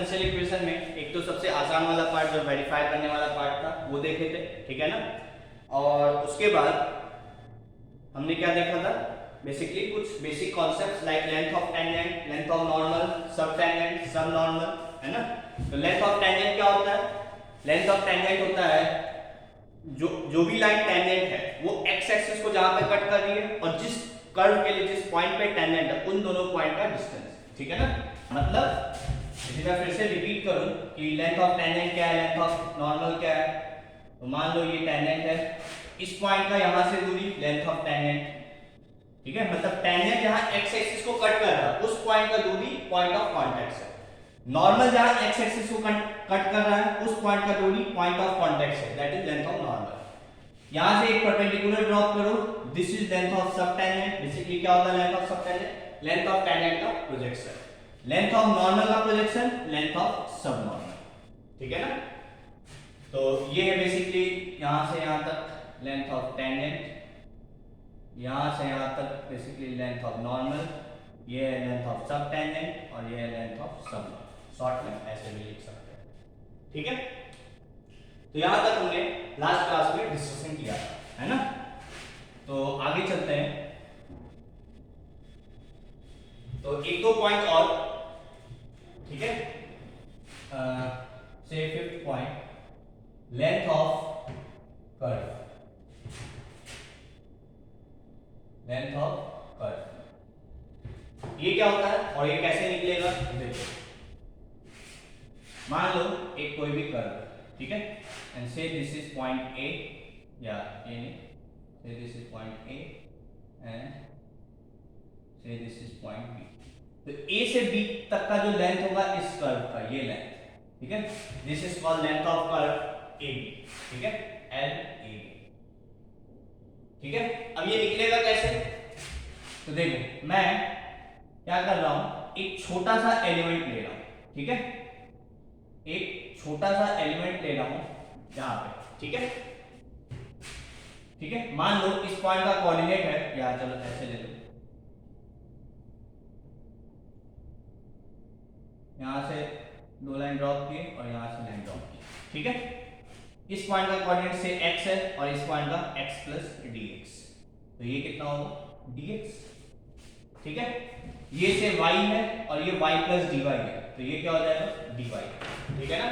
Differential equation में एक तो सबसे आसान वाला पार्ट जो वेरीफाई करने वाला पार्ट था वो देखे थे, ठीक है ना। और उसके बाद हमने क्या देखा था, बेसिकली कुछ basic concepts like length of tangent, length of normal, सब टेंजेंट, सब नॉर्मल, है ना। तो लेंथ ऑफ टेंजेंट क्या होता है? लेंथ ऑफ टेंजेंट होता है जो भी लाइन टेंजेंट है वो एक्स एक्सिस को जहां पे कट कर रही है और जिस कर्व के लिए जिस पॉइंट पे टेंजेंट है उन दोनों पॉइंट का डिस्टेंस, ठीक है ना। मतलब यदि मैं फिर से रिपीट करूं कि लेंथ ऑफ टेंजेंट क्या है, लेंथ ऑफ नॉर्मल क्या है, तो मान लो ये टेंजेंट है, इस पॉइंट का यहां से दूरी लेंथ ऑफ टेंजेंट, ठीक है। मतलब टेंजेंट जहां एक्स एक्सिस को कट कर रहा है उस पॉइंट का दूरी पॉइंट ऑफ कांटेक्ट है। नॉर्मल जहां एक्स एक्सिस को कट कर रहा है उस पॉइंट का दूरी पॉइंट ऑफ कांटेक्ट है, that is length of normal. यहां से एक परपेंडिकुलर ड्रॉप करो, दिस इज लेंथ ऑफ सब टेंजेंट। बेसिकली क्या होता है लेंथ ऑफ सब टेंजेंट? लेंथ ऑफ टेंजेंट का प्रोजेक्शन, लेंथ ऑफ नॉर्मल का प्रोजेक्शन, लेंथ ऑफ सब नॉर्मल, ठीक है ना। तो ये है बेसिकली यहां से यहां तक लेंथ ऑफ टेंजेंट, यहां से यहां तक बेसिकली लेंथ ऑफ नॉर्मल, ये है लेंथ ऑफ सब टेंजेंट और ये है लेंथ ऑफ सब नॉर्मल। शॉर्ट में ऐसे भी लिख सकते हैं, ठीक है। तो यहां तक हमने लास्ट क्लास में डिस्कशन किया था, है ना। तो आगे चलते हैं। तो एक दो पॉइंट और, ठीक है। से fifth point, length of curve, length of curve ये क्या होता है और ये कैसे निकलेगा? देखो, मान लो एक कोई भी कर्व, ठीक है, एंड से दिस इज पॉइंट ए, या ए नहीं, से this is point A and से दिस इज पॉइंट बी। तो ए से बी तक का जो लेंथ होगा इस कर्व का, ये लेंथ, ठीक है, this is called length of curve A B, ठीक है, एल ए बी, ठीक है। अब ये निकलेगा कैसे? तो देखो मैं क्या कर रहा हूं, एक छोटा सा एलिमेंट ले रहा हूं, ठीक है, एक छोटा सा एलिमेंट ले रहा हूं यहां पे, ठीक है, ठीक है। मान लो इस पॉइंट का कोऑर्डिनेट है, या चलो ऐसे ले लो, यहां से दो लाइन ड्रॉप किए और यहां से लाइन ड्रॉप की, ठीक है। इस पॉइंट का कोऑर्डिनेट से x है और इस पॉइंट का x प्लस dx, तो ये कितना होगा dx, ठीक है। ये से y है और ये y प्लस dy है, तो ये क्या हो जाएगा dy, ठीक है ना।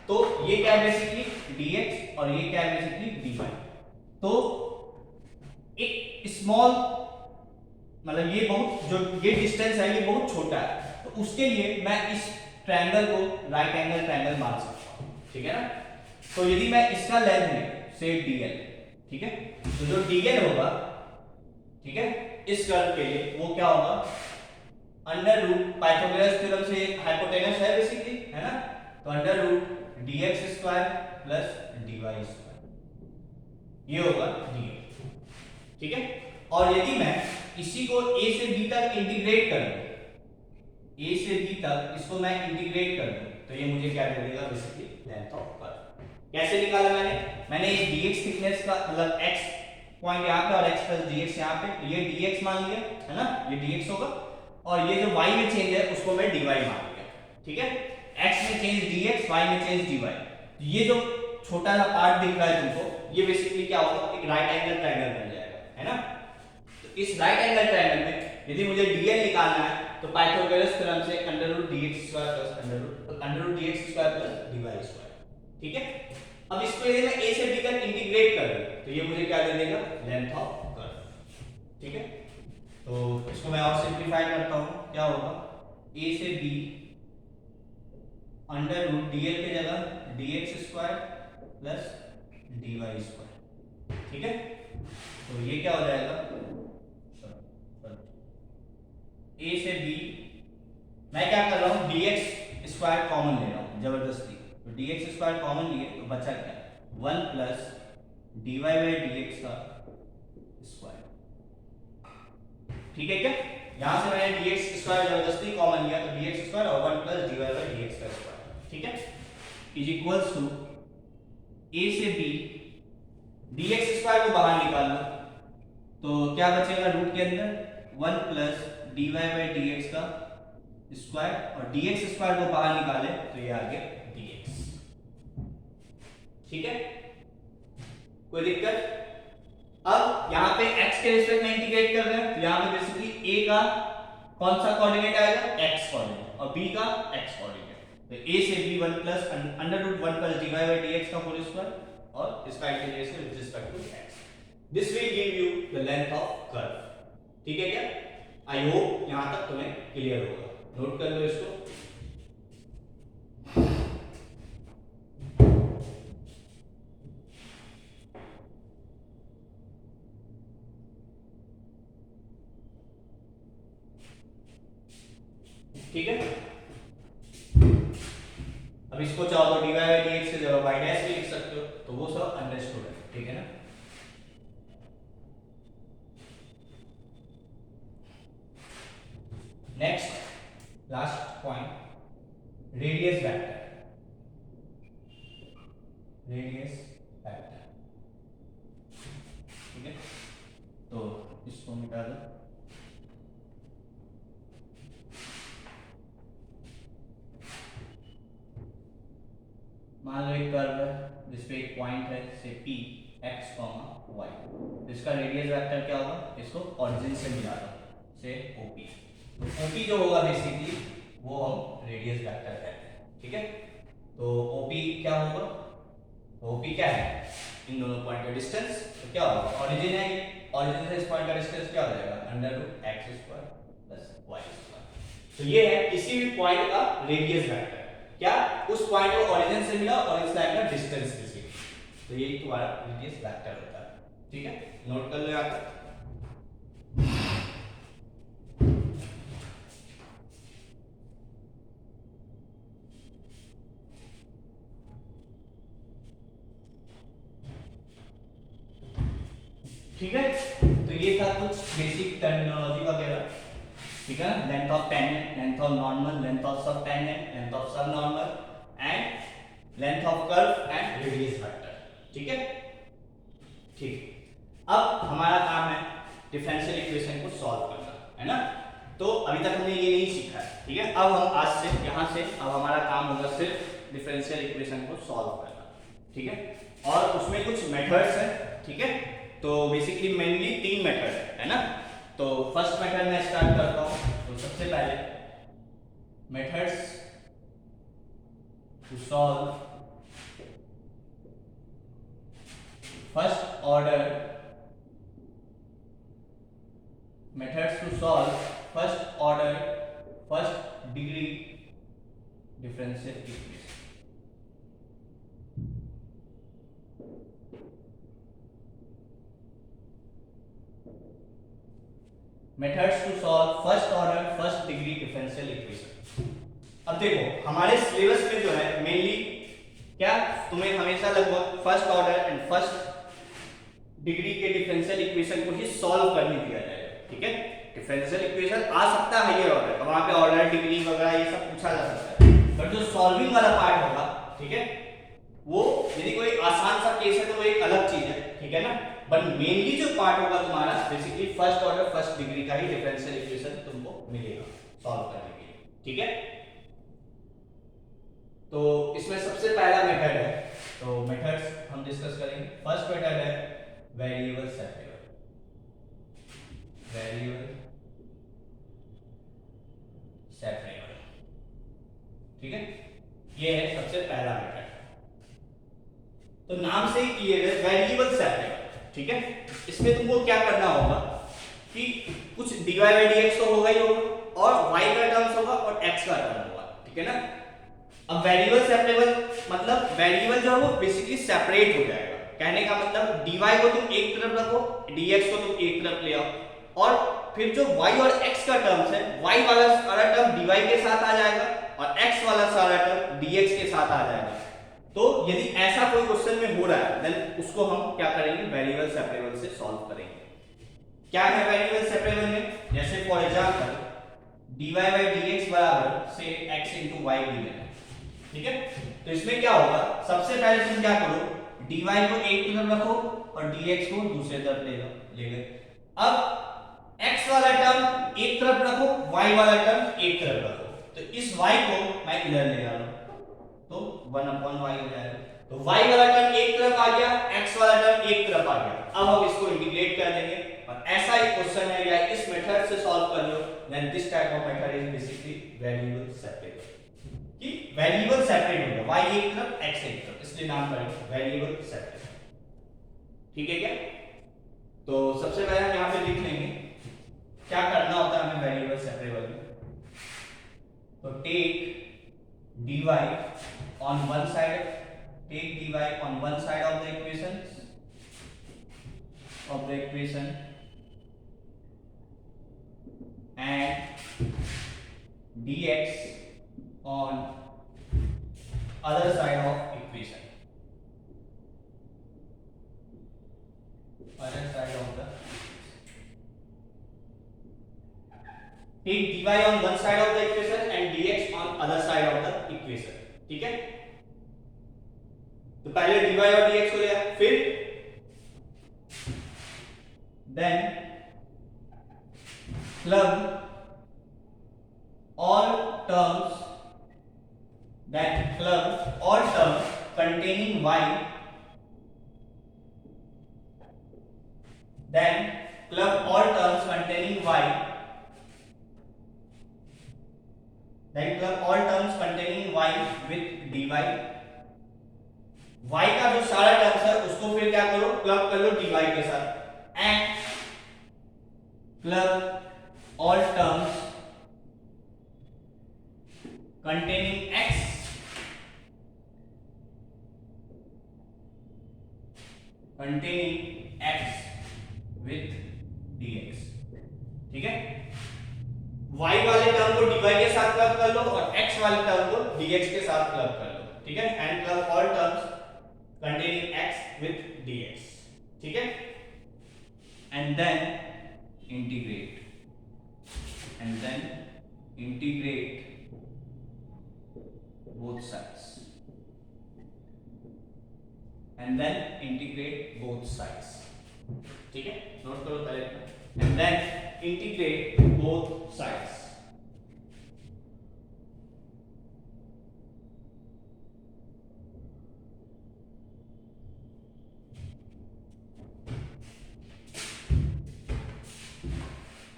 तो ये क्या है बेसिकली dx और ये क्या है बेसिकली dy। तो एक स्मॉल, मतलब ये बहुत जो ये डिस्टेंस है ये बहुत छोटा है, तो उसके लिए मैं इस ट्रायंगल को राइट एंगल ट्रायंगल मान सकता हूं, ठीक है ना। तो यदि मैं इसका लेंथ ले से dl, ठीक है, तो जो dl होगा, ठीक है, इस कर्व के लिए वो क्या होगा, अंडर रूट पाइथागोरस थ्योरम से हाइपोटेनस है बेसिकली, है ना। तो under root dx square plus dy square, ये होगा dl, ठीक है। और यदि मैं इसी को a से b तक इंटीग्रेट कर दूं, a से b तक इसको मैं इंटीग्रेट कर दूं, तो ये मुझे क्या दे देगा बेसिकली लेंथ ऑफ कर्व। कैसे निकाला मैंने इस dx थिकनेस का, मतलब x पॉइंट यहाँ पे और x प्लस dx यहाँ पे, तो ये dx मान लिया, है ना, ये dx होगा, और ये जो y में चेंज है उसको मैं dy मान लिया, ठीक है। x में चेंज dx, y में चेंज dy। तो ये जो छोटा सा पार्ट दिख रहा है तुमको, ये बेसिकली क्या होगा, एक राइट एंगल ट्रायंगल बन जाएगा, है ना। तो इस राइट एंगल ट्रायंगल में यदि मुझे dl निकालना है तो पाइथागोरस थ्योरम से under root dx square plus under root dx square plus dy square, ठीक है। अब इसको यदि मैं a से b तक इंटीग्रेट कर दूं तो ये मुझे क्या दे देगा लेंथ ऑफ कर्व, ठीक है। तो इसको मैं और सिंपलीफाई करता हूं, क्या होगा a से b अंडर रूट dl की जगह dx square plus dy square, ठीक है। तो ये क्या हो जाएगा, a से b मैं क्या कर रहा हूं dx स्क्वायर कॉमन ले रहा हूं जबरदस्ती, तो dx स्क्वायर कॉमन लिए तो बचा क्या 1 प्लस dy बाई dx का स्क्वायर, ठीक है क्या। यहां से मैंने dx स्क्वायर जबरदस्ती कॉमन लिया तो dx स्क्वायर और 1 प्लस dy बाई dx का स्क्वायर, ठीक है, इज इक्वल्स टू a से b dx स्क्वायर को बाहर निकाल लो तो क्या बचेगा रूट के अंदर 1 प्लस dy बाई dx का स्क्वायर और dx स्क्वायर को बाहर निकाले तो ये आ गया dx। ठीक है, कोई दिक्कत? अब यहाँ पे x के रिस्पेक्ट में इंटीग्रेट कर रहे हैं तो यहाँ पे बेसिकली a का कौन सा कोऑर्डिनेट आएगा, x कोऑर्डिनेट, और b का x कोऑर्डिनेट। तो a से b 1 plus under root 1 plus dy by dx का होल स्क्वायर और इसका integration with respect to x। This will give you the length of curve. ठीक है क्या? आई होप यहां तक तुम्हें क्लियर होगा। नोट कर लो इसको। ठीक है, अब इसको चाहो तो dy बाई dx की जगह y डैश भी लिख सकते हो, तो वो सब अंडरस्टूड है। ठीक है ना? Next last point, radius vector. Radius vector, ठीक है, तो इसको मिटा दो। मान लो एक कर्व है जिसपे एक पॉइंट है से P x, y, इसका रेडियस वेक्टर क्या होगा, इसको ऑरिजिन से मिला दो से OP। तो OP जो होगा बेसिकली वो हम रेडियस वेक्टर कहते हैं। ठीक है, तो OP क्या होगा, OP क्या है, इन दोनों पॉइंट का डिस्टेंस। तो क्या होगा, ऑरिजिन है, ऑरिजिन से इस पॉइंट का डिस्टेंस क्या हो जाएगा, under root x square plus y square. तो ये है किसी भी पॉइंट का रेडियस वेक्टर, क्या उस पॉइंट को ऑरिजिन से मिला और इस लाइन का डिस्टेंस किसी, तो ये तुम्हारा रेडियस वेक्टर होता है। ठीक है, नोट कर लो यहां तक। ठीक है, तो ये था कुछ बेसिक टर्मिनोलॉजी वगैरह। ठीक है, length of tangent, length of normal, length of सब टेंजेंट, लेंथ ऑफ सब normal and length of curve and radius vector. ठीक है, ठीक। अब हमारा काम है डिफरेंशियल इक्वेशन को सॉल्व करना, है ना? तो अभी तक हमने ये नहीं सीखा है। ठीक है, अब हम आज से यहाँ से अब हमारा काम होगा सिर्फ डिफरेंशियल इक्वेशन को सॉल्व करना। ठीक है, और उसमें कुछ मेथड्स हैं। ठीक है, तो बेसिकली मेनली 3 मेथड है ना? तो फर्स्ट मेथड मैं स्टार्ट करता हूं। तो सबसे पहले methods to solve first order, methods to solve first order first degree differential equation. Methods to solve first order first degree differential equation. अब देखो हमारे सिलेबस में जो है मेनली क्या, तुम्हें हमेशा लगभग first order and first degree के डिफरेंशियल इक्वेशन को ही सॉल्व करने दिया जाएगा। ठीक है, डिफरेंशियल इक्वेशन आ सकता है हायर ऑर्डर, वहां पे ऑर्डर डिग्री वगैरह ये सब पूछा जा सकता है, बट जो सॉल्विंग वाला पार्ट होगा, ठीक है, वो यदि कोई आसान सा केस है तो वो एक अलग चीज है। ठीक है ना, बट मेनली जो पार्ट होगा तुम्हारा basically first order first degree का ही डिफरेंशियल इक्वेशन तुमको मिलेगा सॉल्व करने के लिए। ठीक है, तो इसमें सबसे पहला मेथड है, तो मेथड्स हम डिस्कस करेंगे। फर्स्ट मेथड है वेरिएबल सेपरेबल। वेरिएबल सेपरेबल, ठीक है, ये है सबसे पहला मेथड। तो नाम से ही क्लियर है, वेरिएबल सेपरेबल। ठीक है, इसमें तुमको क्या करना होगा कि कुछ dy बाई dx तो होगा ही होगा और y का टर्म्स होगा और x का टर्म होगा। ठीक है ना, अब वेरिएबल सेपरेबल मतलब वेरिएबल जो है वो बेसिकली सेपरेट हो जाएगा। कहने का मतलब dy को तुम एक तरफ रखो, dx को तुम एक तरफ ले आओ और फिर जो y और x का टर्म्स है, y वाला सारा टर्म dy के साथ आ जाएगा और x वाला सारा टर्म dx के साथ आ जाएगा। तो यदि ऐसा कोई क्वेश्चन में हो रहा है देन उसको हम क्या करेंगे, वेरिएबल सेपरेबल से सॉल्व करेंगे। क्या है वेरिएबल सेपरेबल में, जैसे for example dy by dx बराबर से x into y गिवन है। ठीक है, तो इसमें क्या होगा, सबसे पहले तुम क्या करो, dy को एक तरफ रखो और dx को दूसरे तरफ ले गए। अब x वाला टर्म एक तरफ रखो, y वाला टर्म एक तरफ रखो। तो इस y को मैं इधर ले आ रहा हूं, तो 1/y हो जाएगा। तो y वाला टर्म एक तरफ आ गया, x वाला टर्म एक तरफ आ गया। अब हम इसको इंटीग्रेट कर देंगे और ऐसा एक क्वेश्चन है या इस मेथड से सॉल्व कर लो, then this type of method is basically variable separate, कि वेरिएबल सेपरेट हो गया, y एक तरफ x एक तरफ, इसलिए नाम पड़ेगा वेरिएबल सेपरेट। ठीक है क्या? तो सबसे पहले हम यहां पे लिख लेंगे क्या करना होता है हमें वेरिएबल सेपरेबल में। तो take dy on one side, take dy on one side of the equation and dx on other side of equation, other side of the, take dy on one side of the equation and dx on other side of the equation। ठीक है, तो पहले dy और dx को लिया, फिर then plug all terms, then plug all terms containing y, then plug all terms containing y, then plug all terms containing y with dy। y का जो सारा टर्म्स है उसको फिर क्या करो, प्लग कर लो dy के साथ, and plug all terms containing x with dx। ठीक है, y वाले टर्म को dy के साथ प्लग कर लो और x वाले टर्म को dx के साथ प्लग कर लो। ठीक है, and plug all terms containing x with dx। ठीक है, and then integrate both sides, ठीक है, नोट करो पहले, and then integrate both sides।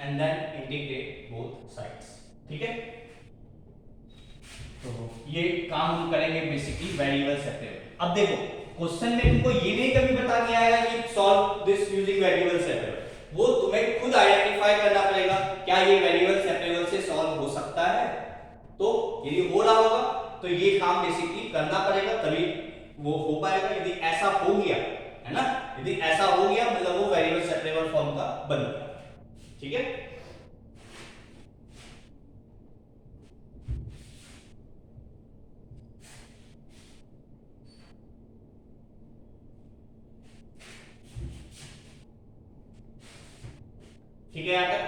and then integrate both sides। ठीक है, तो ये काम हम करेंगे बेसिकली वेरिएबल सेपरेबल। अब देखो क्वेश्चन में तुमको ये नहीं कभी बता के आएगा कि solve this using variable separable, वो तुम्हें खुद आइडेंटिफाई करना पड़ेगा क्या ये वेरिएबल सेपरेबल से सॉल्व हो सकता है। तो यदि हो रहा होगा तो ये काम बेसिकली करना पड़ेगा, तभी वो हो पाएगा। यदि ऐसा हो गया है ना, यदि ऐसा हो गया मतलब वो वेरिएबल सेपरेबल फॉर्म का बन गया। ठीक है, ठीक है यहाँ तक।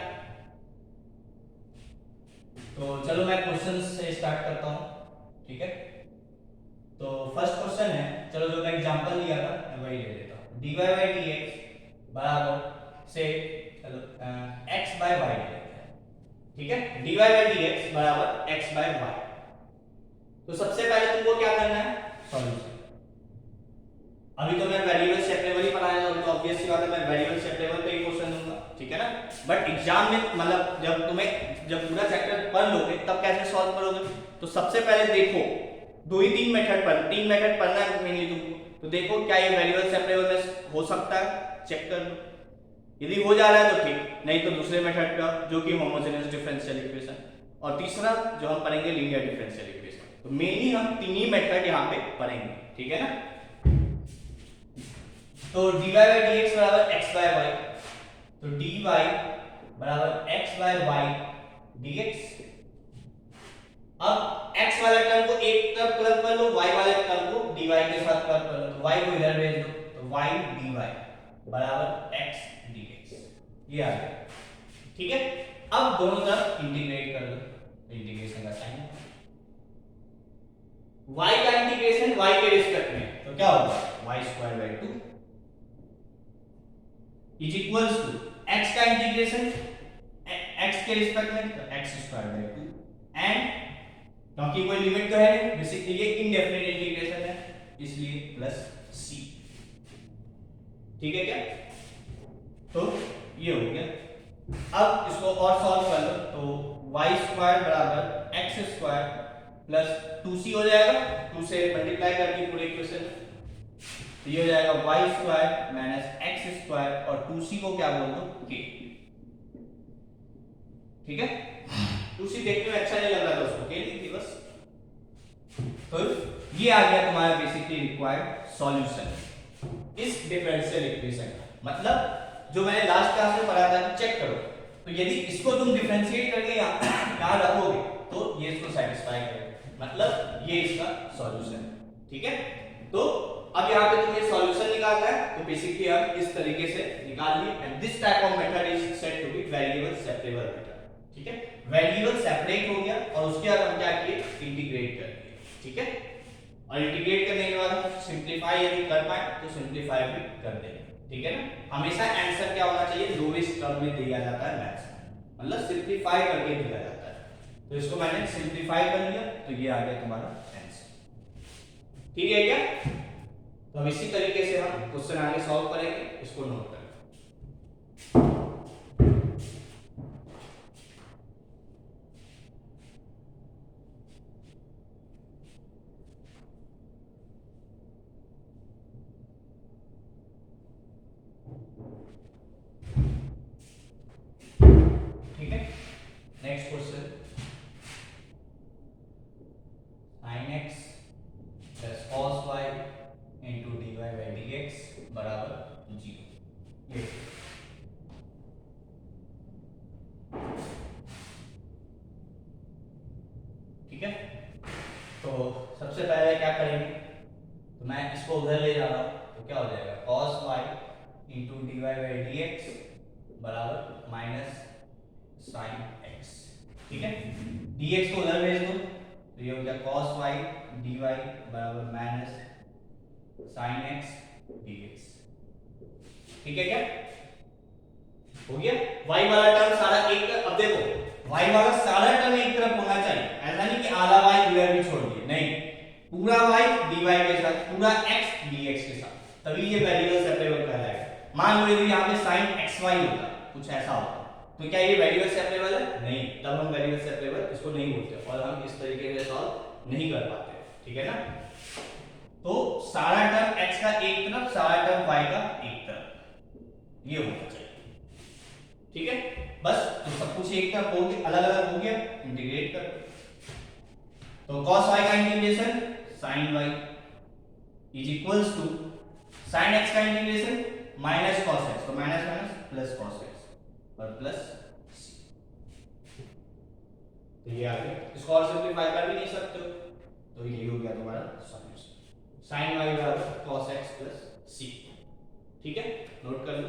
तो चलो मैं क्वेश्चन से स्टार्ट करता हूँ। ठीक है, तो फर्स्ट क्वेश्चन है, चलो जो मैं एग्जांपल लिया था मैं वही ले लेता हूँ। dy by dx बराबर से चलो x by y ले लेते हैं। ठीक है, dy by dx बराबर x by y। तो सबसे पहले तुमको क्या करना है, सॉल्यूशन। अभी तो मैं वेरिएबल सेपरेबल ही पढ़ाया था, तो ऑब्वियस सी बात है मैं वेरिएबल सेपरेबल पे ही क्वेश्चन दूंगा। ठीक है ना, बट एग्जाम में मतलब जब पूरा चैप्टर पढ़ लोगे तब कैसे सॉल्व करोगे। तो सबसे पहले देखो तीन मेथड पढ़ना है मेनली तुमको। तो देखो क्या ये वेरिएबल सेपरेबल में हो सकता है, चेक कर लो। यदि हो जा रहा है तो ठीक, नहीं तो दूसरे मेथड का जो कि होमोजेनियस डिफरेंशियल इक्वेशन, और तीसरा जो हम पढ़ेंगे लीनियर डिफरेंशियल इक्वेशन। तो मेनली हम तीन ही मेथड यहाँ पे पढ़ेंगे। ठीक है ना, तो dy by dx बराबर x by y, तो dy बराबर x by y dx। अब x वाला टर्म को एक तरफ प्लग कर लो, y वाले टर्म को dy के साथ प्लग कर लो, तो y को इधर भेज दो, तो y dy बराबर x dx, ये आ गया। ठीक है, अब दोनों तरफ इंटीग्रेट कर लो, इंटीग्रेशन का टाइम y का इंटीग्रेशन y के रिस्पेक्ट में, तो क्या होगा y² by 2 is equals to x का इंटीग्रेशन x के रिस्पेक्ट में, तो x² by 2 एंड क्योंकि कोई लिमिट तो है नहीं, बेसिकली ये इनडेफिनेट इंटीग्रेशन है, इसलिए प्लस सी। ठीक है क्या? तो ये हो गया। अब इसको और सॉल्व कर लो तो वाई स्क्वायर बराबर एक्स स्क्वायर प्लस 2c हो जाएगा, 2 से मल्टीप्लाई करके पूरे इक्वेशन में, तो ये हो जाएगा y square minus x square और 2c को क्या बोल दो k। ठीक है, 2c देखने में अच्छा नहीं लग रहा था उसको k लिख दी बस। तो ये आ गया तुम्हारा बेसिकली रिक्वायर्ड सॉल्यूशन इस डिफरेंशियल इक्वेशन का। मतलब जो मैंने लास्ट क्लास में पढ़ा था कि चेक करो, तो यदि इसको तुम डिफरेंशिएट करके यहाँ रखोगे तो ये इसको सेटिस्फाई करेगा, मतलब ये इसका सॉल्यूशन है। ठीक है, तो अब यहाँ पे तुम्हें सॉल्यूशन निकालना है, तो बेसिकली हम इस तरीके से निकाल लिए, and this type of method is said to be variable separable method. ठीक है, वेरिएबल सेपरेट हो गया और उसके बाद हम क्या किए, इंटीग्रेट कर दिए। ठीक है, और इंटीग्रेट करने के बाद सिंपलीफाई यदि कर पाए तो सिंपलीफाई भी कर देंगे। ठीक है ना, हमेशा आंसर क्या होना चाहिए, लोवेस्ट टर्म में दिया जाता है मैथ्स में, मतलब सिंपलीफाई करके दिया जाता है। तो इसको मैंने सिंपलीफाई कर लिया, तो ये आ गया तुम्हारा आंसर। ठीक है क्या? तो अब इसी तरीके से हम क्वेश्चन आगे सॉल्व करेंगे, इसको नोट करें। ठीक है, next question, sin x plus cos y into dy by dx बराबर 0। ठीक है, तो सबसे पहले क्या करेंगे, तो मैं इसको उधर ले जा रहा हूं, तो क्या हो जाएगा cos y into dy by dx बराबर माइनस sin x। ठीक है, dx को उधर भेज दो, तो ये हो गया cos y dy बराबर माइनस sin x dx। ठीक है क्या? हो गया, y वाला टर्म सारा एक तरफ। अब देखो y वाला सारा टर्म एक तरफ होना चाहिए, ऐसा नहीं कि आधा y इधर भी छोड़ दिए, नहीं, पूरा y dy के साथ, पूरा x dx के साथ, तभी ये वेरिएबल सेपरेबल कहलाएगा। मान लो यदि यहाँ पे sin xy होता, कुछ ऐसा होता, तो क्या ये वेरिएबल सेपरेबल है? नहीं, तब हम वेरिएबल सेपरेबल इसको नहीं बोलते और हम इस तरीके से सॉल्व नहीं कर पाते। ठीक है ना, तो सारा टर्म x का एक तरफ, सारा टर्म y का एक तरफ, ये होना चाहिए। ठीक है, बस तो सब कुछ एक तरफ हो गया, अलग अलग हो गया, इंटीग्रेट कर। तो cos y का integration sin y is equals to sin x का इंटीग्रेशन माइनस cos x, तो minus minus plus cos x और प्लस c। तो ये आ गया, इसको और सिंपलीफाई कर भी नहीं सकते हो, तो ये हो गया तुम्हारा सॉल्यूशन, sin y बराबर cos x प्लस c। ठीक है, नोट कर लो।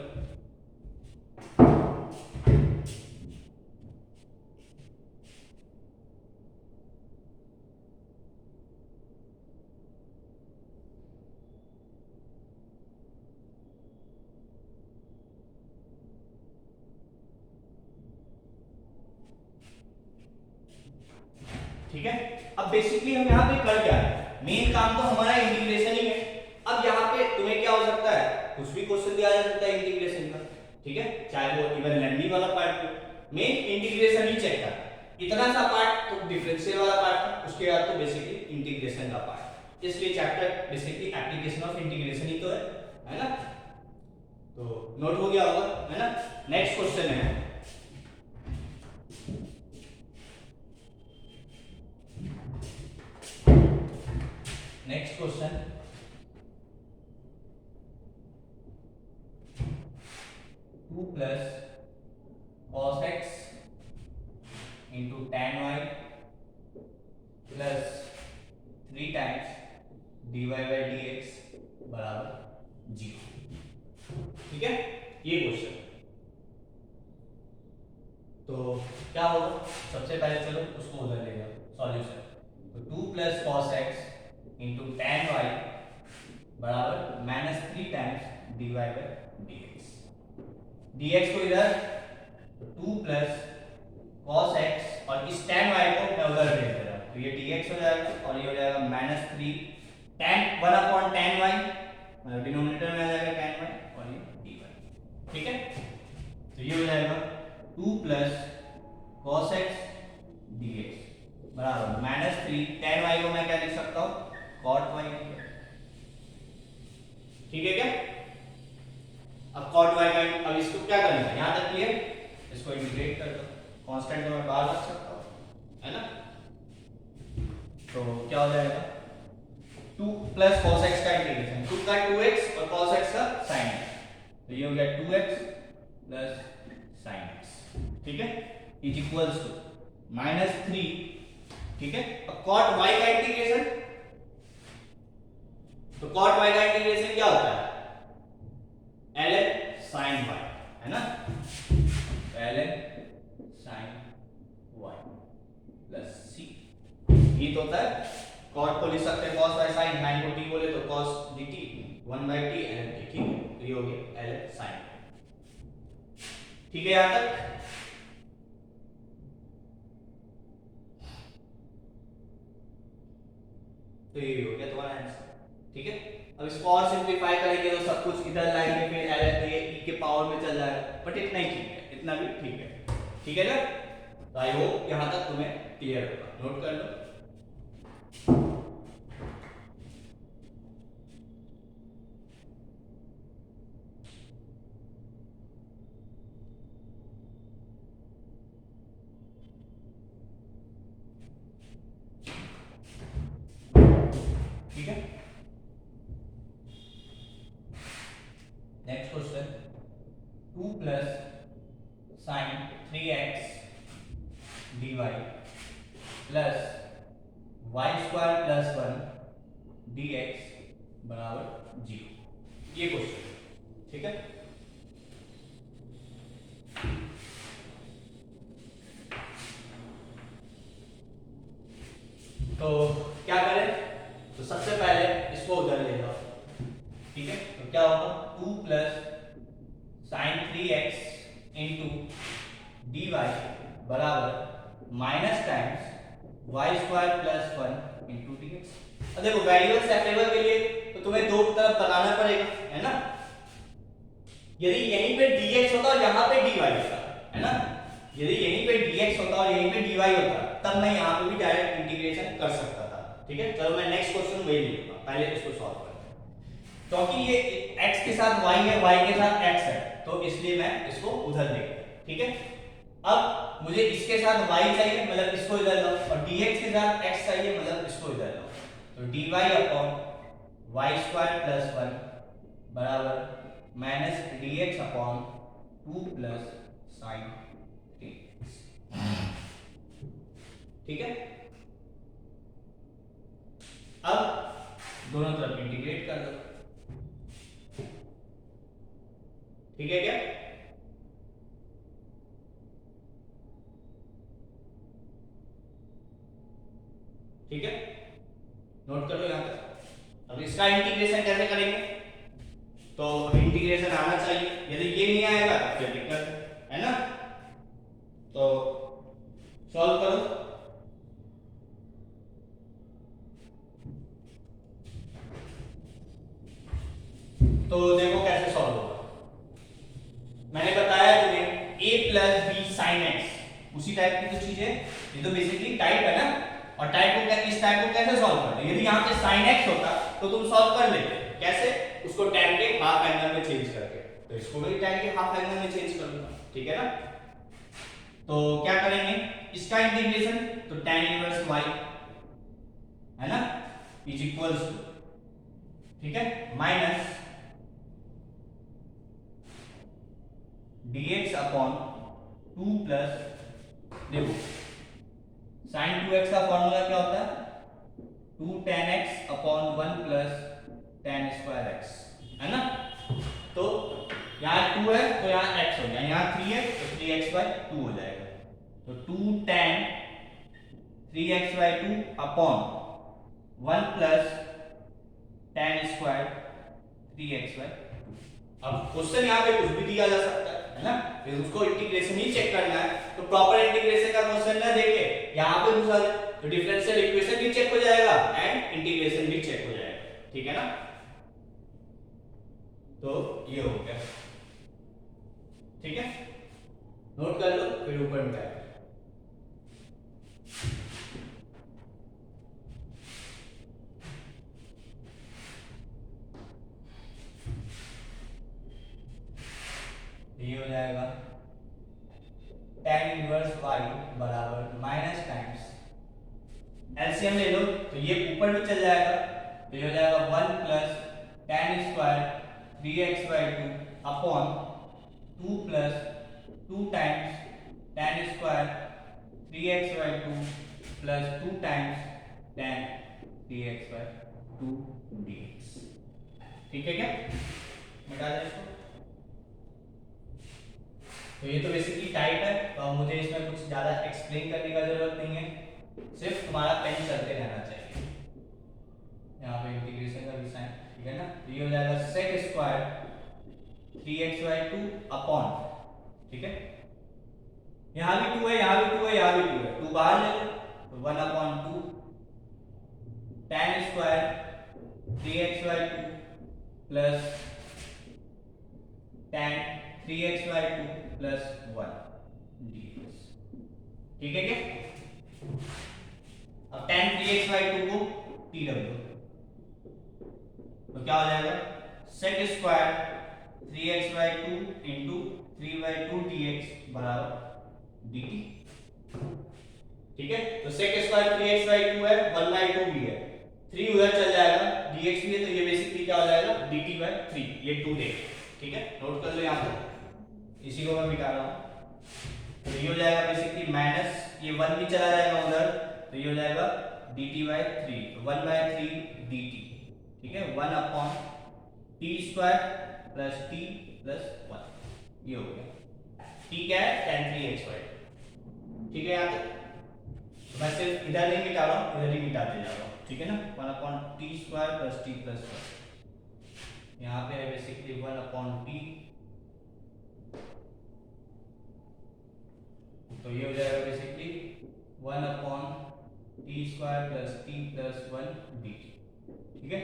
ठीक है, अब बेसिकली हम यहाँ पे कर क्या है, मेन काम तो हमारा इंटीग्रेशन ही है। अब यहाँ पे तुम्हें क्या हो सकता है, कुछ भी क्वेश्चन दिया जा सकता है इंटीग्रेशन का। ठीक है, चाहे वो इवन लेंथी वाला पार्ट हो, मेन इंटीग्रेशन ही चेक करना। इतना सा पार्ट तो डिफरेंशियल वाला पार्ट था, उसके बाद तो बेसिकली इंटीग्रेशन का पार्ट, इसलिए चैप्टर बेसिकली एप्लीकेशन ऑफ इंटीग्रेशन ही तो है ना। तो नोट हो गया होगा, है ना। नेक्स्ट क्वेश्चन है, next question, 2 plus cos x into tan y plus 3 times dy by dx बराबर 0। ठीक है, ये क्वेश्चन। तो क्या होगा, सबसे पहले चलो उसको उधर ले जाओ सॉल्यूशन। तो 2 plus cos x into tan y बराबर minus 3 times dy by dx। dx को इधर 2 प्लस cos x और इस tan y को मैं उधर भेज दे रहा हूँ, तो ये dx हो जाएगा और ये हो जाएगा -3 tan 1/tan y, मतलब डिनोमिनेटर में आ जाएगा tan y और ये dy। ठीक है, तो ये हो जाएगा 2 प्लस cos x dx बराबर -3 tan y को मैं क्या लिख सकता हूँ cot y। ठीक है क्या? अब cot y का अब इसको क्या करना है, यहां तक क्लियर? इसको इंटीग्रेट कर दो, कांस्टेंट को मैं बाहर रख सकता हूं, है ना? तो क्या हो जाएगा 2 प्लस cos x का इंटीग्रेशन, 2 का 2x और cos x का sin x, तो ये हो गया 2x प्लस sin x। ठीक है, इज इक्वल्स टू -3। ठीक है, अब cot y का इंटीग्रेशन, तो cot y का इंटीग्रेशन क्या होता है ln sin y, है ना? ln sin y plus c, ये तो होता है cot को लिख सकते हैं cos y sin, sin को t बोले तो cos dt 1/t ln t। ठीक है, तो ये हो गया ln sin y। ठीक है यहां तक? तो ये हो गया तुम्हारा आंसर। ठीक है, अब इसको और सिंपलीफाई करेंगे तो सब कुछ इधर लाएंगे, फिर ln तो ये e के पावर में चल जाएगा, बट इतना ही ठीक है, इतना भी ठीक है। ठीक है ना? तो आई होप यहां तक तुम्हें क्लियर होगा, नोट कर लो। ठीक है, next question 2 plus sin 3x dy plus y square plus 1 dx बराबर 0, ये क्वेश्चन। ठीक है, तो क्या करें, तो सबसे पहले इसको उधर ले जाओ। ठीक है, तो क्या होगा 2 plus sin 3x into dy बराबर minus times y square plus 1 into dx। अब देखो वेरिएबल सेपरेबल के लिए तो तुम्हें दो तरफ बनाना पड़ेगा, है ना? यदि यहीं पे dx होता और यहाँ पे dy होता, है ना? यदि यहीं पे dx होता और यहीं पे dy होता तब मैं यहाँ पे भी डायरेक्ट इंटीग्रेशन कर सकता था। ठीक है, चलो मैं नेक्स्ट क्वेश्चन वही लिखूंगा, पहले इसको सॉल्व करते हैं। क्योंकि ये x के साथ y है, y के साथ x है, तो इसलिए मैं इसको उधर ले गया। ठीक है, अब मुझे इसके साथ y चाहिए, मतलब इसको इधर लाओ, और dx के साथ x चाहिए, मतलब इसको इधर लाओ। तो dy upon y square plus 1 बराबर minus dx upon 2 plus sin 3x। ठीक है, अब दोनों तरफ इंटीग्रेट कर दो। ठीक है क्या? ठीक है, नोट कर लो यहां तक। अब इसका इंटीग्रेशन कैसे करेंगे, तो इंटीग्रेशन आना चाहिए, यदि ये नहीं आएगा तो फिर दिक्कत है ना? तो सॉल्व करो। तो देखो कैसे सॉल्व होगा, मैंने बताया तुम्हें a plus b sine x, उसी टाइप की तो चीज है ये, तो बेसिकली टाइप है ना। और टाइप को इस टाइप को कैसे सॉल्व करते, यदि यहाँ पे साइन एक्स होता तो तुम सॉल्व कर लेते, कैसे? उसको tan के हाफ एंगल में चेंज करके, तो इसको भी tan के हाफ एंगल में चेंज कर दूंगा। ठीक है ना? तो क्या करेंगे, इसका इंटीग्रेशन, तो tan इनवर्स y, है ना, इज इक्वल्स टू, ठीक है, माइनस dx अपॉन 2 प्लस, देखो sin 2x का फॉर्मूला क्या होता है 2 tan x upon 1 plus tan square x, है ना? तो यहाँ 2 है तो यहाँ x हो गया, यहाँ 3 है तो 3x/2 हो जाएगा, तो 2 tan 3x/2 upon 1 plus tan square 3x/2। अब क्वेश्चन यहाँ पे कुछ भी दिया जा सकता है ना, फिर उसको इंटीग्रेशन ही चेक करना है, तो प्रॉपर इंटीग्रेशन का क्वेश्चन ना देके यहाँ पे घुसा दे, तो डिफरेंशियल इक्वेशन भी चेक हो जाएगा एंड इंटीग्रेशन भी चेक हो जाएगा, ठीक है ना। तो ये हो गया, ठीक है, नोट कर लो फिर ऊपर मिटाएंगे। ये हो जाएगा tan इनवर्स y बराबर माइनस टाइम्स एलसीएम ले लो तो ये ऊपर भी चल जाएगा, तो ये हो जाएगा 1 plus tan square 3x/2 upon 2 plus 2 times tan square 3x/2 plus 2 times tan 3x/2 dx, ठीक है क्या, मिटा दे इसको। तो ये तो बेसिकली टाइप है, तो अब मुझे इसमें कुछ ज़्यादा एक्सप्लेन करने का जरूरत नहीं है, सिर्फ तुम्हारा पेन चलते रहना चाहिए। यहाँ पे इंटीग्रेशन का भी साइन, ठीक है ना। तो ये हो जाएगा sec स्क्वायर 3x/2 अपॉन, ठीक है, यहाँ भी 2 है, यहाँ भी 2 है, यहाँ भी 2 है, 2 बाहर ले लो तो 1/2 tan square 3x/2 plus tan 3x/2 plus 1 dx, ठीक है क्या। अब tan 3x/2 को t रख दो तो क्या हो जाएगा sec square 3x/2 into 3/2 dx बराबर dt, ठीक है। तो sec स्क्वायर 3x/2 है, 1/2 भी है, 3 उधर चल जाएगा, dx भी है, तो ये बेसिकली क्या हो जाएगा dt/3, ये 2 देख, ठीक है, नोट कर लो यहाँ पर, इसी को मैं मिटा रहा हूँ। तो ये हो जाएगा बेसिकली माइनस, ये 1 भी चला जाएगा उधर, तो ये हो जाएगा dt/3, तो 1/3 dt, ठीक है, 1 upon t square plus t plus 1, ये हो गया, t क्या है tan 3x/2, ठीक है। यहाँ तक मैं सिर्फ इधर नहीं मिटा रहा हूँ, इधर ही मिटाते जा रहा हूँ, ठीक है ना। 1 upon t square plus t plus 1, यहाँ पे है बेसिकली 1 अपॉन t, तो ये हो जाएगा basically 1 upon T square plus T plus 1 dt, ठीक है।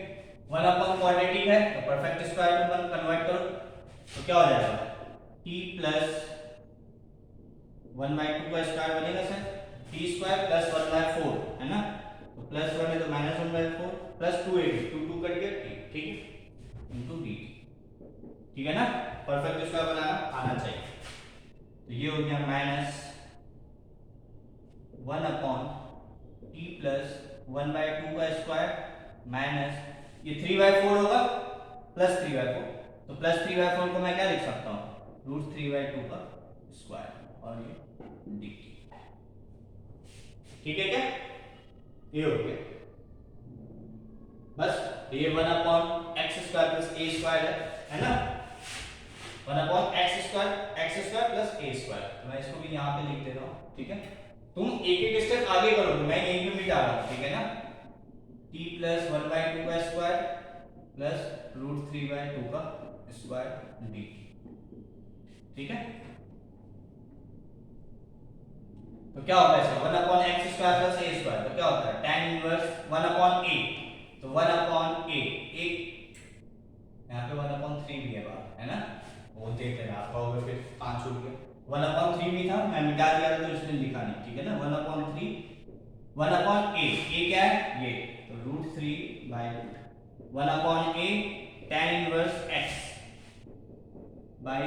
1 अपॉन क्वाड्रेटिक है तो परफेक्ट स्क्वायर में 1 कन्वर्ट करो तो क्या हो जाएगा t प्लस 1/2 का स्क्वायर बनेगा सर, t स्क्वायर प्लस 1/4 है ना, तो प्लस 1 है तो माइनस 1/4 प्लस 2 है, 2 कट गया t, ठीक है, इनटू dt, ठीक है ना। परफेक्ट स्क्वायर बनाना आना चाहिए, तो ये हो गया माइनस 1 अपॉन t प्लस 1/2 का स्क्वायर माइनस ये 3/4 होगा प्लस 3/4, तो प्लस 3/4 को मैं क्या लिख सकता हूँ √3/2 का स्क्वायर और ये dt, ठीक है क्या, ये हो गया बस। ये 1 अपॉन एक्स स्क्वायर प्लस ए स्क्वायर है ना, 1 अपॉन एक्स स्क्वायर प्लस ए स्क्वायर, मैं इसको भी यहाँ पे लिख दे रहा हूँ, ठीक है। तुम एक एक स्टेप आगे करोगे, मैं यहीं पे मिटा रहा हूँ, ठीक है ना। t प्लस 1/2 का स्क्वायर प्लस √3/2 का स्क्वायर dt, ठीक है। तो क्या होता है इसका 1 अपॉन एक्स स्क्वायर प्लस ए स्क्वायर, तो क्या होता है tan इनवर्स 1 अपॉन a, तो 1 अपॉन a, एक यहाँ पे 1 अपॉन 3 भी है बात है ना, वो देख लेना आप कहोगे फिर 5 छूट गया, 1 अपॉन 3 भी था, मैं मिटा दिया था तो इसलिए लिखा नहीं, ठीक है ना। 1 अपॉन 3, 1 अपॉन a, a क्या है ये, तो √3/2, 1 upon a tan inverse x by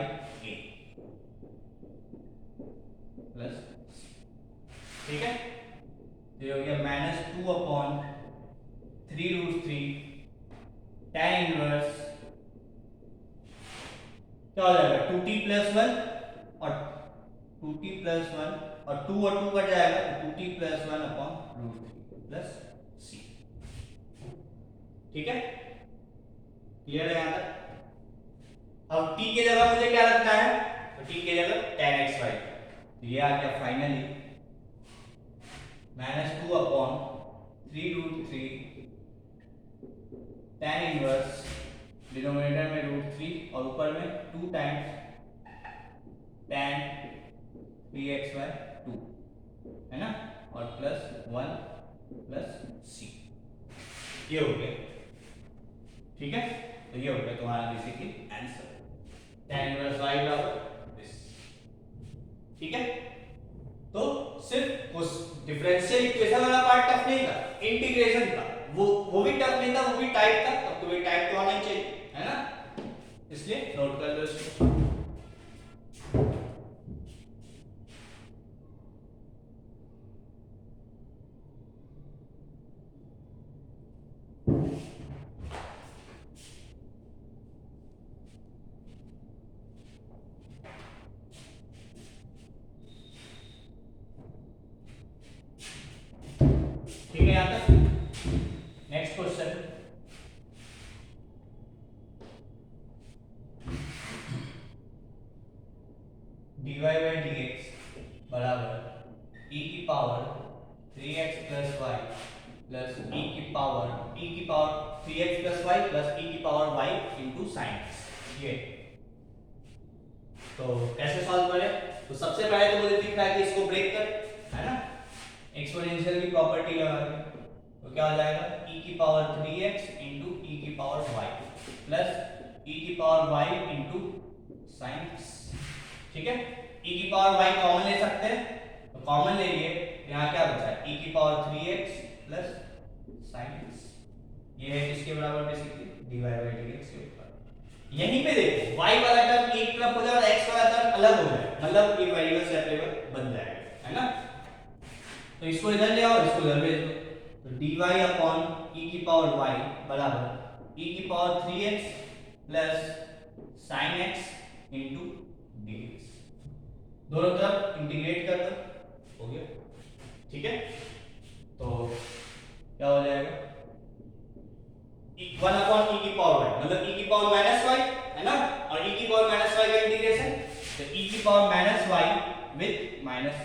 a plus, ठीक है। तो ये हो गया माइनस 2 अपॉन 3√3 tan इनवर्स, क्या हो जाएगा 2t प्लस 1 और 2t प्लस 1 और 2 और 2 कट जाएगा तो 2t plus 1 upon √3 plus c, ठीक है, क्लियर है यहाँ तक। अब t की जगह मुझे क्या रखना है, तो t की जगह tan xy, तो ये आ गया finally -2 upon 3√3 tan inverse, denominator में √3 और ऊपर में 2 टाइम्स tan 3x/2 है ना, और प्लस 1 ये हो गया, ठीक है। तो ये हो गया तुम्हारा basically answer, tan inverse y बराबर दिस, ठीक है। तो सिर्फ उस डिफरेंशियल इक्वेशन वाला पार्ट टफ नहीं था, इंटीग्रेशन था, वो भी टफ नहीं था, वो भी टाइप था, तब तो भी टाइप तो आना ही चाहिए, है ना, इसलिए नोट कर लो इसको। ठीक है यहां तक। Next question, dy by dx बराबर e की power 3x plus y plus e की power 3x plus y plus e की power y into sin x। ये तो कैसे सॉल्व करें? तो सबसे पहले तो मुझे दिख रहा है कि इसको ब्रेक कर, है ना, एक्सपोनेंशियल की प्रॉपर्टी लगा के, तो क्या हो जाएगा e की पावर 3x into e की पावर y प्लस e की power y into sin x, ठीक है। e की पावर y कॉमन ले सकते हैं, तो कॉमन ले लिए, यहाँ क्या बचा है e की power 3x plus sin x, ये है किसके बराबर बेसिकली dy by dx के ऊपर। यहीं पे देखो y वाला टर्म एक तरफ हो जाए और x वाला टर्म अलग हो जाए, मतलब ये वेरिएबल सेपरेबल बन जाएगा, है ना। तो इसको इधर ले आओ, इसको इधर भेज दो, तो dy अपॉन e की पावर y बराबर e की power 3x plus sin x into dx, दोनों तरफ इंटीग्रेट कर दो, हो गया, ठीक है। तो क्या हो जाएगा 1 अपॉन e की पावर y, मतलब e की पावर माइनस y, है ना, और e की पावर माइनस y का इंटीग्रेशन, तो e की power minus y with minus,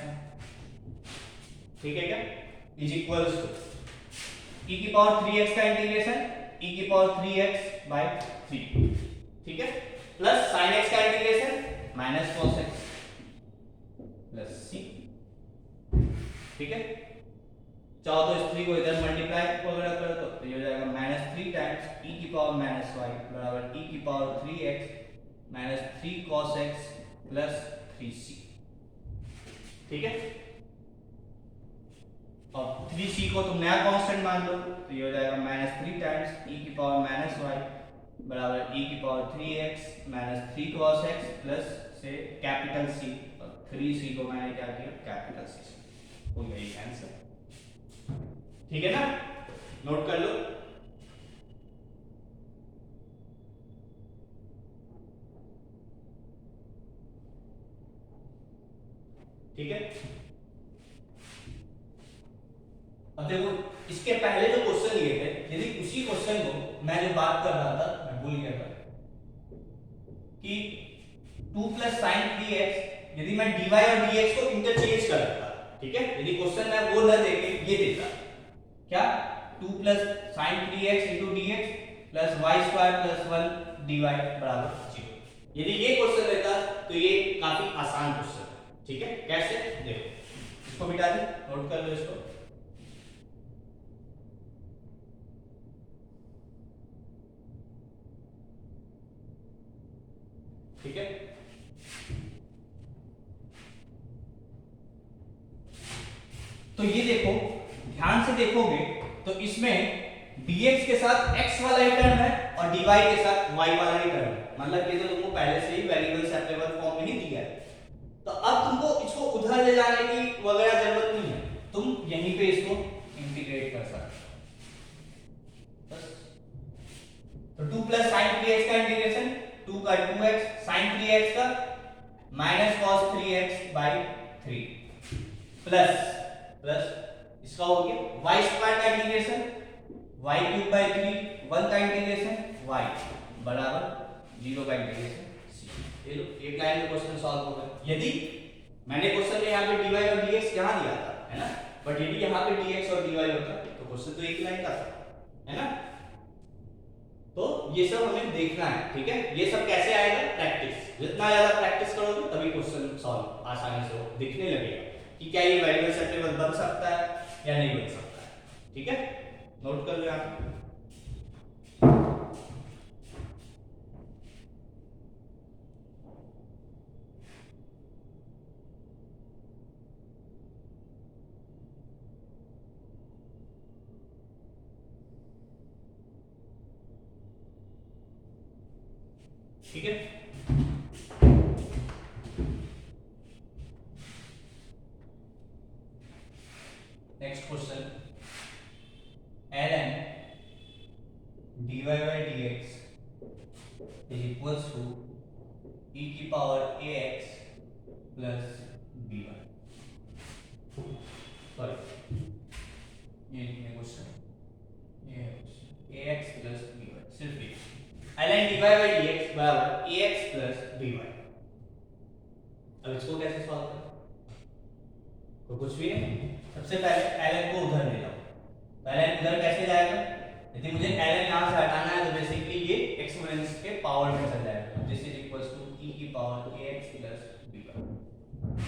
ठीक है क्या, इज इक्वल्स टू e की पावर 3x का इंटीग्रेशन e की पावर 3x बाय 3, ठीक है, प्लस sin x का integration minus cos x plus c, ठीक है। चाहो तो इस 3 को इधर मल्टीप्लाई वगैरह कर दो, तो ये हो जाएगा -3 टाइम्स e की पावर माइनस y बराबर e की power 3x minus 3 cos x plus 3c, ठीक है। और 3c को तुम नया कांस्टेंट मान लो, तो ये हो जाएगा -3 टाइम्स e की पावर माइनस y बराबर e की power 3x minus 3 cos x plus से कैपिटल c, और 3c को मैंने क्या किया कैपिटल c, हो गया ये आंसर, ठीक है ना, नोट कर लो। ठीक है, अब देखो इसके पहले जो क्वेश्चन लिए थे, यदि उसी क्वेश्चन को मैं जो बात कर रहा था, मैं भूल गया था कि 2 प्लस साइन 3x, यदि मैं dy और dx को इंटरचेंज कर देता, ठीक है, यदि क्वेश्चन में वो न देके ये देता क्या 2 plus sign 3x into dx plus y square plus 1 dy बराबर 0, यदि ये क्वेश्चन देता तो ये काफी आसान क्वेश्चन है, ठीक है। कैसे देखो, इसको मिटा दे, नोट कर लो इसको, ठीक है। तो ये देखो, ध्यान से देखोगे तो इसमें dx के साथ x वाला ही टर्म है और dy के साथ y वाला ही टर्म है, मतलब ये तो तुमको पहले से ही वेरिएबल सेपरेबल फॉर्म में ही दिया है, तो अब तुमको इसको उधर ले जाने की वगैरह जरूरत नहीं है, तुम यहीं पे इसको इंटीग्रेट कर सकते हो बस। तो 2 प्लस साइन 3x का इंटीग्रेशन 2 का 2x साइन 3x का minus cos 3x by 3 plus plus इसका हो गया y स्क्वायर का इंटीग्रेशन y क्यूब बाय 3 1 का इंटीग्रेशन y बराबर 0 का इंटीग्रेशन c। ये लो एक लाइन में क्वेश्चन सॉल्व हो गया। यदि मैंने क्वेश्चन में यहाँ पे dy और dx यहाँ दिया था, है ना, बट यदि यहाँ पे dx और dy होता तो क्वेश्चन तो एक लाइन का था, है ना। तो ये सब हमें देखना है, ठीक है। ये सब कैसे आएगा, प्रैक्टिस, जितना ज्यादा प्रैक्टिस करोगे तभी क्वेश्चन सॉल्व आसानी से दिखने लगेगा कि क्या ये वेरिएबल सेपरेबल बन सकता है या नहीं बन सकता है, ठीक है। नोट कर लो यहाँ पे। ठीक है। Next question, ln dy by dx is equals to e की power ax plus by। Sorry ये क्वेश्चन, ये ax प्लस by, सिर्फ ये ln dy by dx बराबर ax प्लस by। अब इसको कैसे सॉल्व करें? तो कुछ भी नहीं, सबसे पहले ln को उधर ले जाओ। ln उधर कैसे जाएगा? यदि मुझे ln यहाँ से हटाना है तो बेसिकली ये एक्सपोनेंस के पावर में चल जाएगा। This is equals to e की पावर ax प्लस by।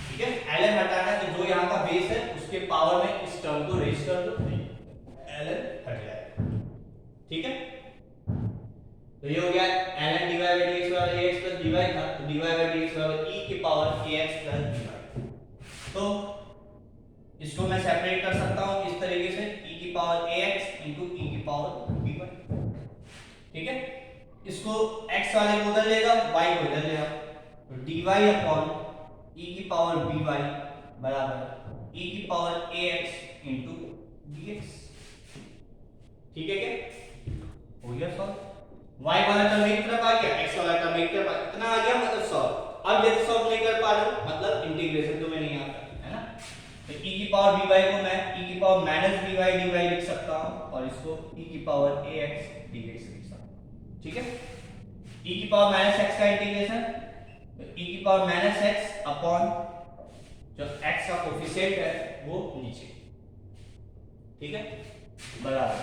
ठीक है, ln हटाना है तो जो यहाँ का बेस है उसके पावर में इस टर्म को रेज कर दो, ln हट जाएगा। ठीक है, तो ये हो गया ln dy by dx बराबर ax प्लस by था, तो dy by dx बराबर e की पावर ax प्लस by। तो इसको मैं सेपरेट कर सकता हूं इस तरीके से, e की पावर ax into e की पावर by। ठीक है, इसको x वाले को उधर लेगा, y को इधर लेगा, तो dy अपॉन e की पावर by बराबर e की पावर ax into dx। ठीक है, क्या हो गया सॉल्व? y वाला टर्म एक तरफ आ गया, x वाला टर्म एक तरफ आ गया, इतना आ गया मतलब सॉल्व। अब यदि सॉल्व नहीं कर पा रहे हो मतलब इंटीग्रेशन तुम्हें नहीं आता है ना, तो e की पावर by को मैं e की पावर माइनस by dy लिख सकता हूं और इसको e की पावर ax dx लिख सकता हूं। ठीक है, e की पावर माइनस x का इंटीग्रेशन, तो e की पावर माइनस x अपॉन जो x का कोफिशिएंट है वो नीचे। ठीक है, बराबर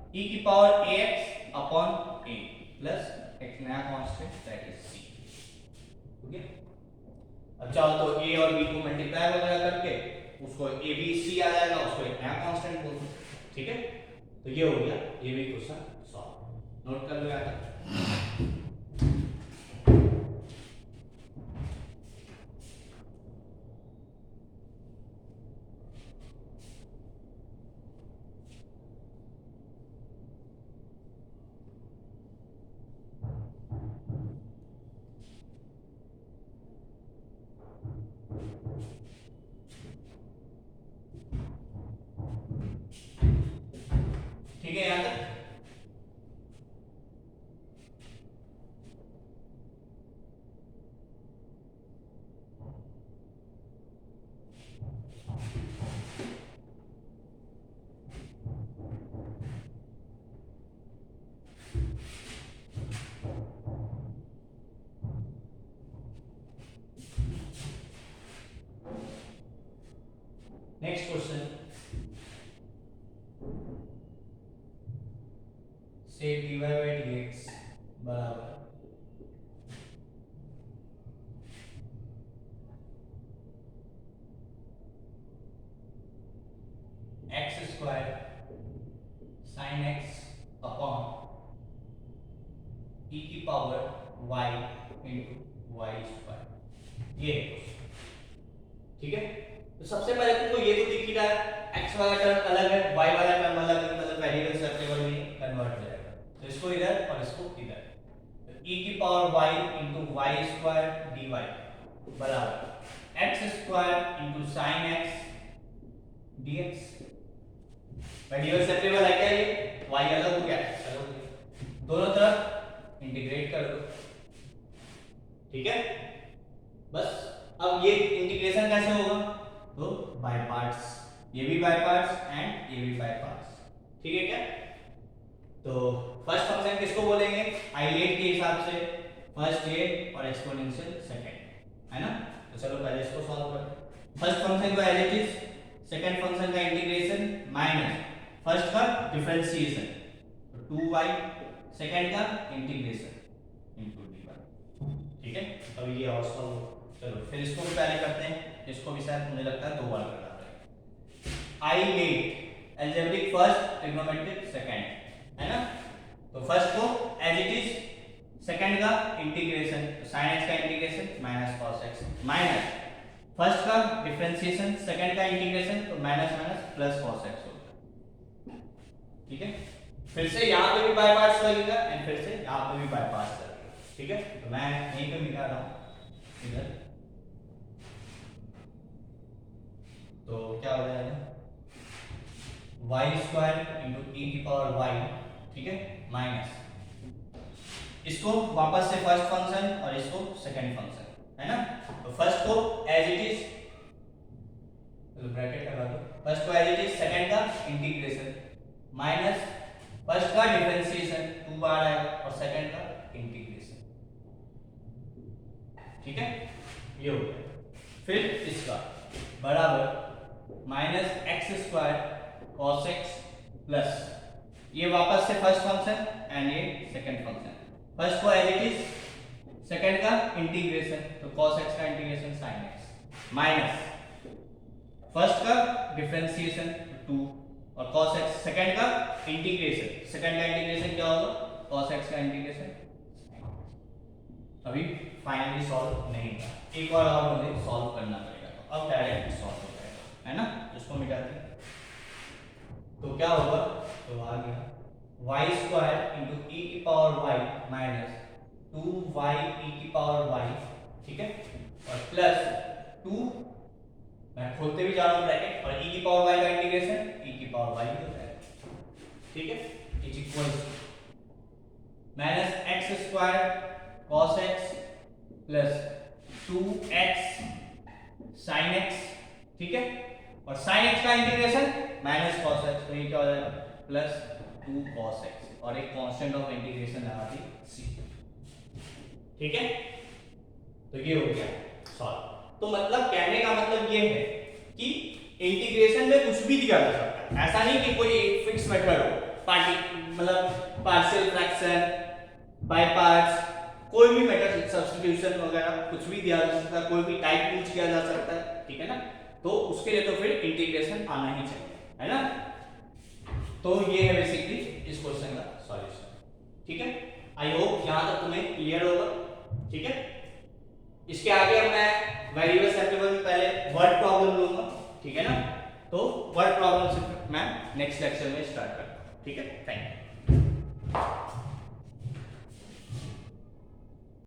e की power ax upon a plus एक नया कांस्टेंट दैट इज c। ठीक है, अब चाहो तो a और b को मल्टीप्लाई वगैरह करके उसको a b c आ जाएगा, उसको एक नया कांस्टेंट बोल दो। ठीक है, तो ये हो गया ये भी क्वेश्चन सॉल्व। नोट कर लो यार। ठीक है, यहां तक नेक्स्ट क्वेश्चन, से dy by dx बराबर x square sin x upon e की power y into y square. ये है। ठीक है, तो सबसे पहले तुमको ये तो दिख ही रहा है x वाला टर्म अलग है, y वाला टर्म अलग है, मतलब वेरिएबल सेपरेबल में कन्वर्ट हो जाएगा। तो इसको इधर और इसको इधर, तो e की power y into y square dy बराबर x square into sin x dx। Variable separable है क्या? ये y अलग हो गया, x अलग हो गया, दोनों तरफ इंटीग्रेट कर दो। ठीक है, बस अब ये इंटीग्रेशन कैसे होगा? तो बाय पार्ट्स, ये भी बाय पार्ट्स एंड ये भी बाय पार्ट्स। ठीक है क्या? तो फर्स्ट फंक्शन किसको बोलेंगे? आइलेट के हिसाब से फर्स्ट ये और एक्सपोनेंशियल सेकंड, है ना? तो चलो पहले इसको सॉल्व करें। फर्स्ट फंक्शन को as it is, second function का इंटीग्रेशन माइनस फर्स्ट का डिफरेंशिएशन, तो 2y, सेकंड का इंटीग्रेशन इनटू dy। ठीक है, अब ये और सॉल्व। चलो फिर इसको भी पहले करते हैं, इसको भी शायद मुझे लगता है दो बार करना पड़ेगा। ILATE algebraic first, trigonometric second, है ना? तो फर्स्ट को एज इट इज, सेकंड का इंटीग्रेशन, तो sin x का integration minus cos x, minus first का डिफरेंशिएशन, सेकंड का इंटीग्रेशन, तो minus minus plus cos x होगा। ठीक है, फिर से यहां पे भी बाय पार्ट्स लगेगा एंड फिर से यहां पे भी बाय पार्ट्स लगेगा। ठीक है, तो मैं यहीं पे मिटा रहा हूं इधर, तो क्या हो जाएगा y स्क्वायर इंटू e की पावर y, ठीक है, माइनस इसको वापस से फर्स्ट फंक्शन और इसको सेकंड फंक्शन, है ना। तो फर्स्ट को एज इट इज, तो ब्रैकेट लगा दो, फर्स्ट को एज इट इज, सेकंड का इंटीग्रेशन माइनस फर्स्ट का डिफरेंशिएशन 2 बार आएगा और सेकंड का इंटीग्रेशन, ठीक है, ये हो गया। फिर इसका बराबर minus x square cos x plus ये वापस से फर्स्ट फंक्शन एंड ये सेकंड फंक्शन, फर्स्ट को एज इट इज, सेकंड का इंटीग्रेशन तो cos x का integration sin x minus first का डिफरेंशिएशन 2 और cos x, सेकंड का इंटीग्रेशन, सेकंड का इंटीग्रेशन क्या होगा cos x का इंटीग्रेशन। अभी फाइनली सॉल्व नहीं हुआ, एक और मुझे सॉल्व करना पड़ेगा, तो अब डायरेक्ट सॉल्व हो जाएगा, है ना। इसको मिटाते हैं तो क्या होगा, तो आ गया y स्क्वायर इंटू e की power y minus 2y e की पावर y, ठीक है, और प्लस 2, मैं खोलते भी जा रहा हूं ब्रैकेट, और e की पावर y का इंटीग्रेशन e की पावर y हो जाएगा, ठीक है, is equal minus x square cos x plus 2x sin x, ठीक है, और sin x का इंटीग्रेशन माइनस cos x, तो ये क्या हो जाएगा प्लस 2 cos x और एक कांस्टेंट ऑफ इंटीग्रेशन लगा दी c, ठीक है, तो ये हो गया सॉल्व। तो मतलब कहने का मतलब ये है कि इंटीग्रेशन में कुछ भी दिया जा सकता है, ऐसा नहीं कि कोई एक फिक्स मेथड हो, मतलब पार्शियल फ्रैक्शन, बाय पार्ट्स, कोई भी मेथड, सब्स्टिट्यूशन वगैरह कुछ भी दिया जा सकता है, कोई भी टाइप यूज किया जा सकता है, ठीक है ना। तो उसके लिए तो फिर इंटीग्रेशन आना ही चाहिए, है ना। तो ये है बेसिकली इस क्वेश्चन का सॉल्यूशन, ठीक है। आई होप यहां तक तुम्हें क्लियर होगा, ठीक है। इसके आगे अब मैं वेरिएबल सेपरेबल में पहले वर्ड प्रॉब्लम लूंगा, ठीक है ना। तो वर्ड प्रॉब्लम से मैं नेक्स्ट लेक्चर में स्टार्ट करता हूं, ठीक है। Thank you.